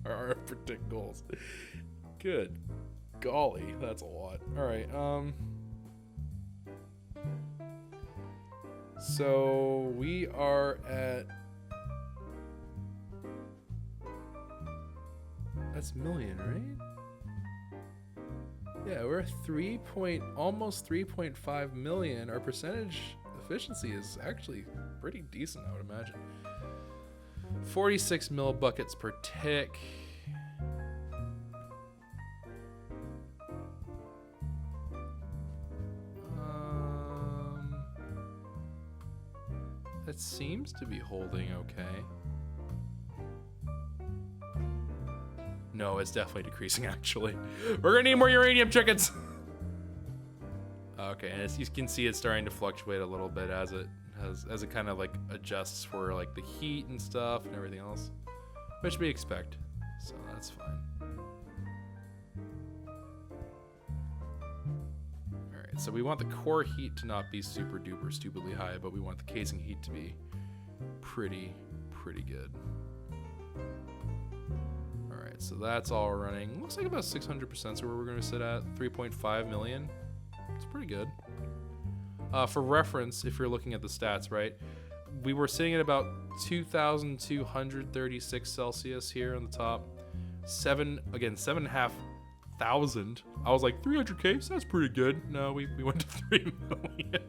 RF per tick goals. Good golly, that's a lot. All right, so we are at, that's million, right? Yeah, we're at almost 3.5 million. Our percentage efficiency is actually pretty decent, I would imagine. 46 millibuckets per tick. That seems to be holding okay. No, it's definitely decreasing, actually. We're gonna need more uranium chickens. Okay, and as you can see, it's starting to fluctuate a little bit as it kind of like adjusts for like the heat and stuff and everything else, which we expect. So that's fine. All right, so we want the core heat to not be super duper stupidly high, but we want the casing heat to be pretty good. So that's all running. Looks like about 600%, so where we're gonna sit at 3.5 million. It's pretty good. For reference, if you're looking at the stats, right? we were sitting at about 2,236 Celsius here on the top. 7,500. I was like 300K, sounds pretty good. No, we went to 3 million.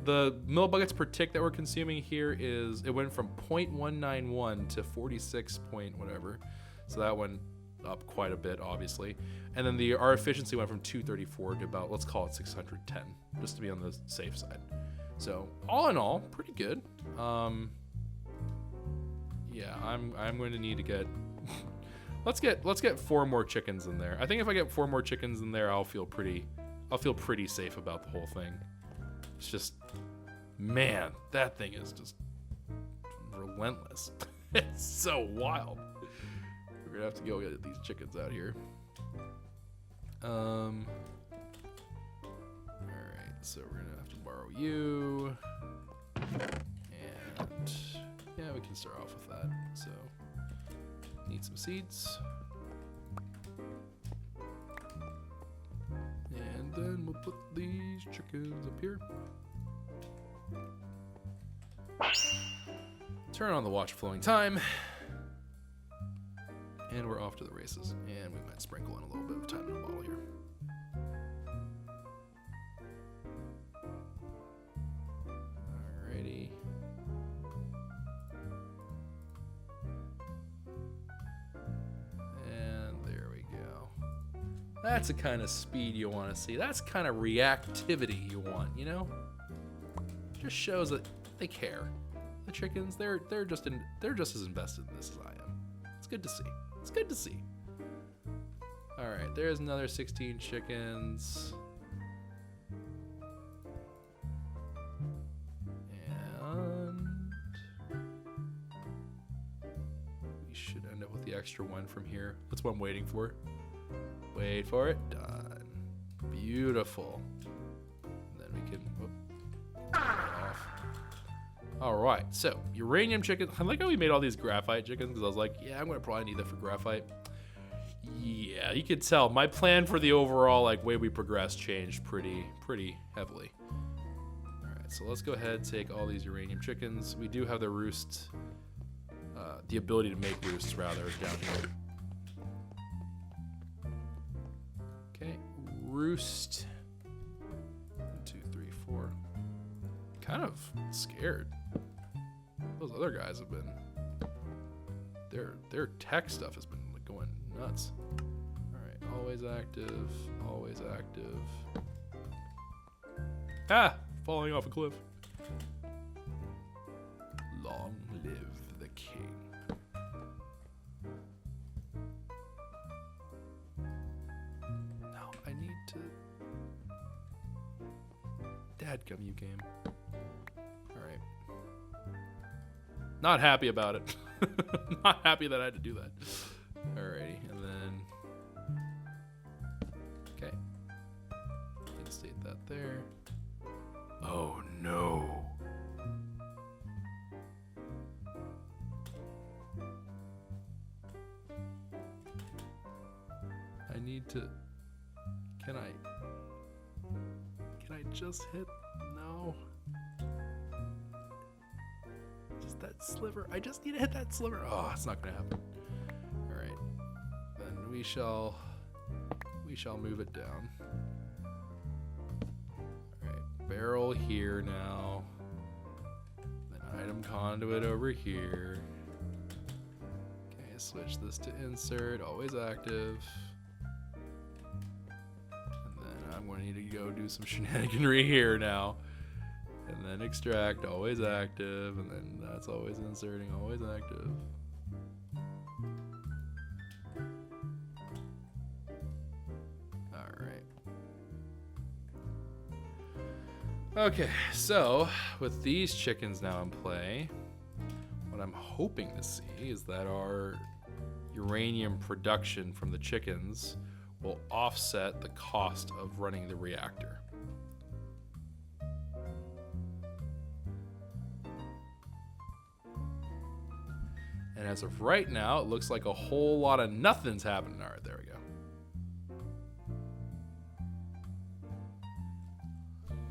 The millibuckets per tick that we're consuming here it went from 0.191 to 46 point whatever. So that went up quite a bit, obviously. And then our efficiency went from 234 to about, let's call it 610, just to be on the safe side. So all in all, pretty good. Yeah, I'm going to need to get let's get 4 more chickens in there. I think if I get 4 more chickens in there, I'll feel pretty safe about the whole thing. It's just, man, that thing is just relentless. It's so wild. We're gonna have to go get these chickens out here. All right, so we're gonna have to borrow you, and yeah, we can start off with that. So, need some seeds, and then we'll put these chickens up here. Turn on the watch flowing time. And we're off to the races. And we might sprinkle in a little bit of time in the bottle here. Alrighty. And there we go. That's the kind of speed you want to see. That's the kind of reactivity you want, you know? Just shows that they care. The chickens, they're just as invested in this as I am. It's good to see. It's good to see. All right, there's another 16 chickens. And we should end up with the extra one from here. That's what I'm waiting for. Wait for it. Done. Beautiful. And then we can off. All right, so uranium chicken. I like how we made all these graphite chickens because I was like, yeah, I'm gonna probably need that for graphite. Yeah, you could tell my plan for the overall way we progressed changed pretty heavily. All right, so let's go ahead and take all these uranium chickens. We do have the roost, the ability to make roosts rather down here. Okay, roost. 1, 2, 3, 4. Kind of scared. Those other guys have been, their tech stuff has been going nuts. All right, always active, always active. Ah, falling off a cliff. Long live the king. Now I need to. Dadgum, you game. Not happy about it. Not happy that I had to do that. Alrighty, and then... Okay. Instate that there. Oh no. I need to... Can I just hit... No. That sliver. I just need to hit that sliver. Oh, it's not gonna happen. All right, then we shall move it down. All right, barrel here now. Then item conduit over here. Okay, switch this to insert. Always active. And then I'm gonna need to go do some shenaniganry here now. And then extract, always active, and then that's always inserting, always active. All right. Okay, so with these chickens now in play, what I'm hoping to see is that our uranium production from the chickens will offset the cost of running the reactor. And as of right now, it looks like a whole lot of nothing's happening. All right, there we go.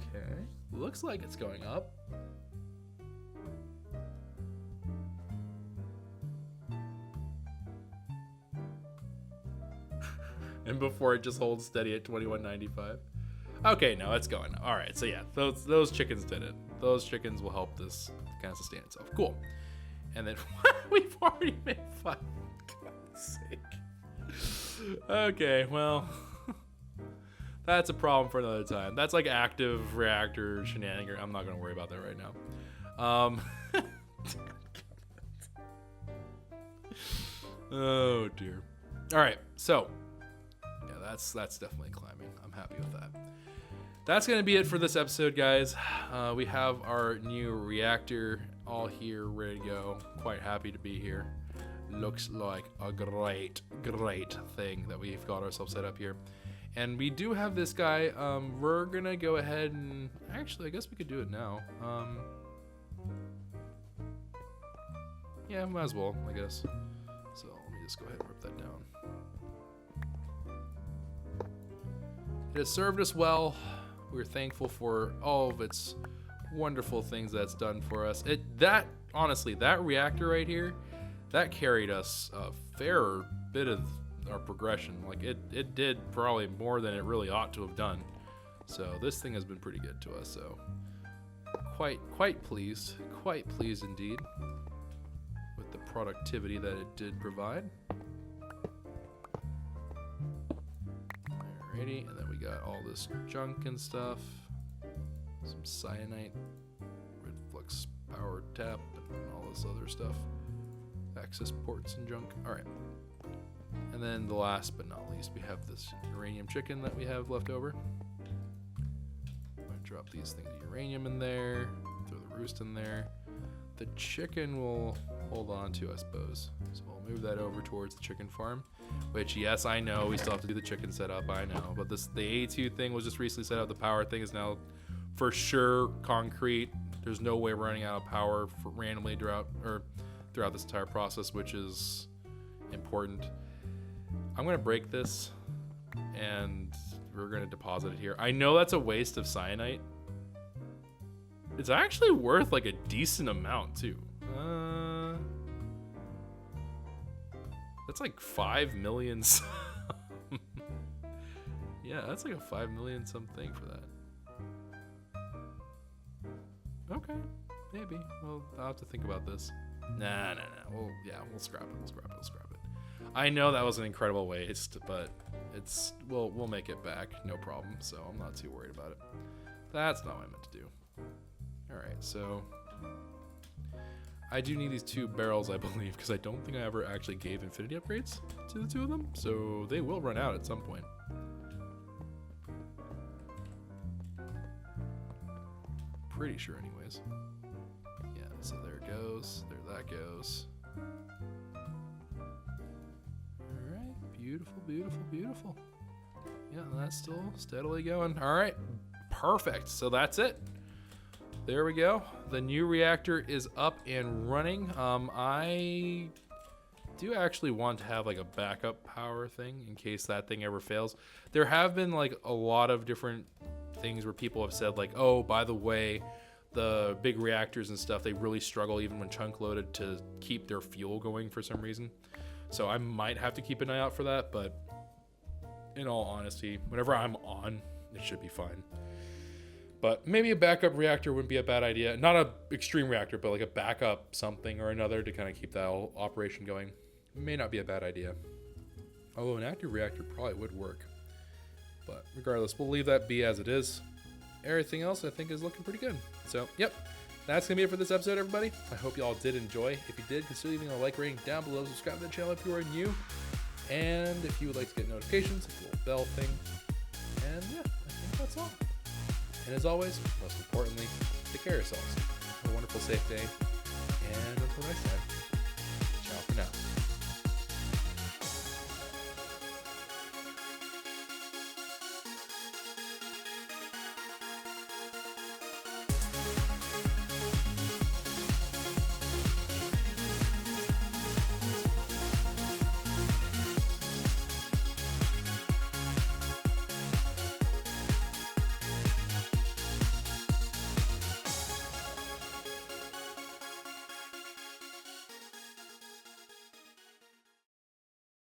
Okay, looks like it's going up. and before it just holds steady at 21.95. Okay, no, it's going. All right, so yeah, those chickens did it. Those chickens will help this kind of sustain itself. Cool. And then we've already made 5. For God's sake. Okay, well, that's a problem for another time. That's like active reactor shenanigans. I'm not gonna worry about that right now. Oh dear. All right, so yeah, that's definitely climbing. I'm happy with that. That's gonna be it for this episode, guys. We have our new reactor all here, ready to go. Quite happy to be here. Looks like a great thing that we've got ourselves set up here. And we do have this guy. We're gonna go ahead and actually, I guess we could do it now. Yeah, might as well, I guess. So let me just go ahead and rip that down. It has served us well. We're thankful for all of its wonderful things that's done for us. Honestly, that reactor right here, that carried us a fair bit of our progression. Like it did probably more than it really ought to have done. So this thing has been pretty good to us. So quite pleased indeed with the productivity that it did provide. Alrighty, and then we got all this junk and stuff. Some cyanite, red flux power tap, and all this other stuff. Access ports and junk. Alright. And then the last but not least, we have this uranium chicken that we have left over. I'm going to drop these things of uranium in there, throw the roost in there. The chicken will hold on to, I suppose. So we'll move that over towards the chicken farm. Which, yes, I know, we still have to do the chicken setup, I know. But the A2 thing was just recently set up. The power thing is now for sure concrete. There's no way we're running out of power for randomly throughout this entire process, which is important. I'm going to break this, and we're going to deposit it here. I know that's a waste of cyanite. It's actually worth like a decent amount, too. That's like 5 million some. Yeah, that's like a 5 million something for that. Okay, maybe. Well, I'll have to think about this. Nah. We'll scrap it. I know that was an incredible waste, but we'll make it back, no problem. So I'm not too worried about it. That's not what I meant to do. All right, so I do need these 2 barrels, I believe, because I don't think I ever actually gave infinity upgrades to the 2 of them, so they will run out at some point. Pretty sure, anyways. Yeah, so there it goes. There that goes. All right, beautiful. Yeah, that's still steadily going. All right, perfect. So that's it. There we go. The new reactor is up and running. I do actually want to have like a backup power thing in case that thing ever fails. There have been like a lot of different things where people have said like, oh, by the way, the big reactors and stuff, they really struggle even when chunk loaded to keep their fuel going for some reason. So I might have to keep an eye out for that, but in all honesty, whenever I'm on, it should be fine. But maybe a backup reactor wouldn't be a bad idea. Not an extreme reactor, but like a backup something or another to kind of keep that whole operation going. May not be a bad idea. Although an active reactor probably would work. But regardless, we'll leave that be as it is. Everything else I think is looking pretty good. So, yep. That's going to be it for this episode, everybody. I hope you all did enjoy. If you did, consider leaving a like rating down below. Subscribe to the channel if you are new. And if you would like to get notifications, hit the little bell thing. And yeah, I think that's all. And as always, most importantly, take care of yourselves. Have a wonderful, safe day. And until next time, ciao for now.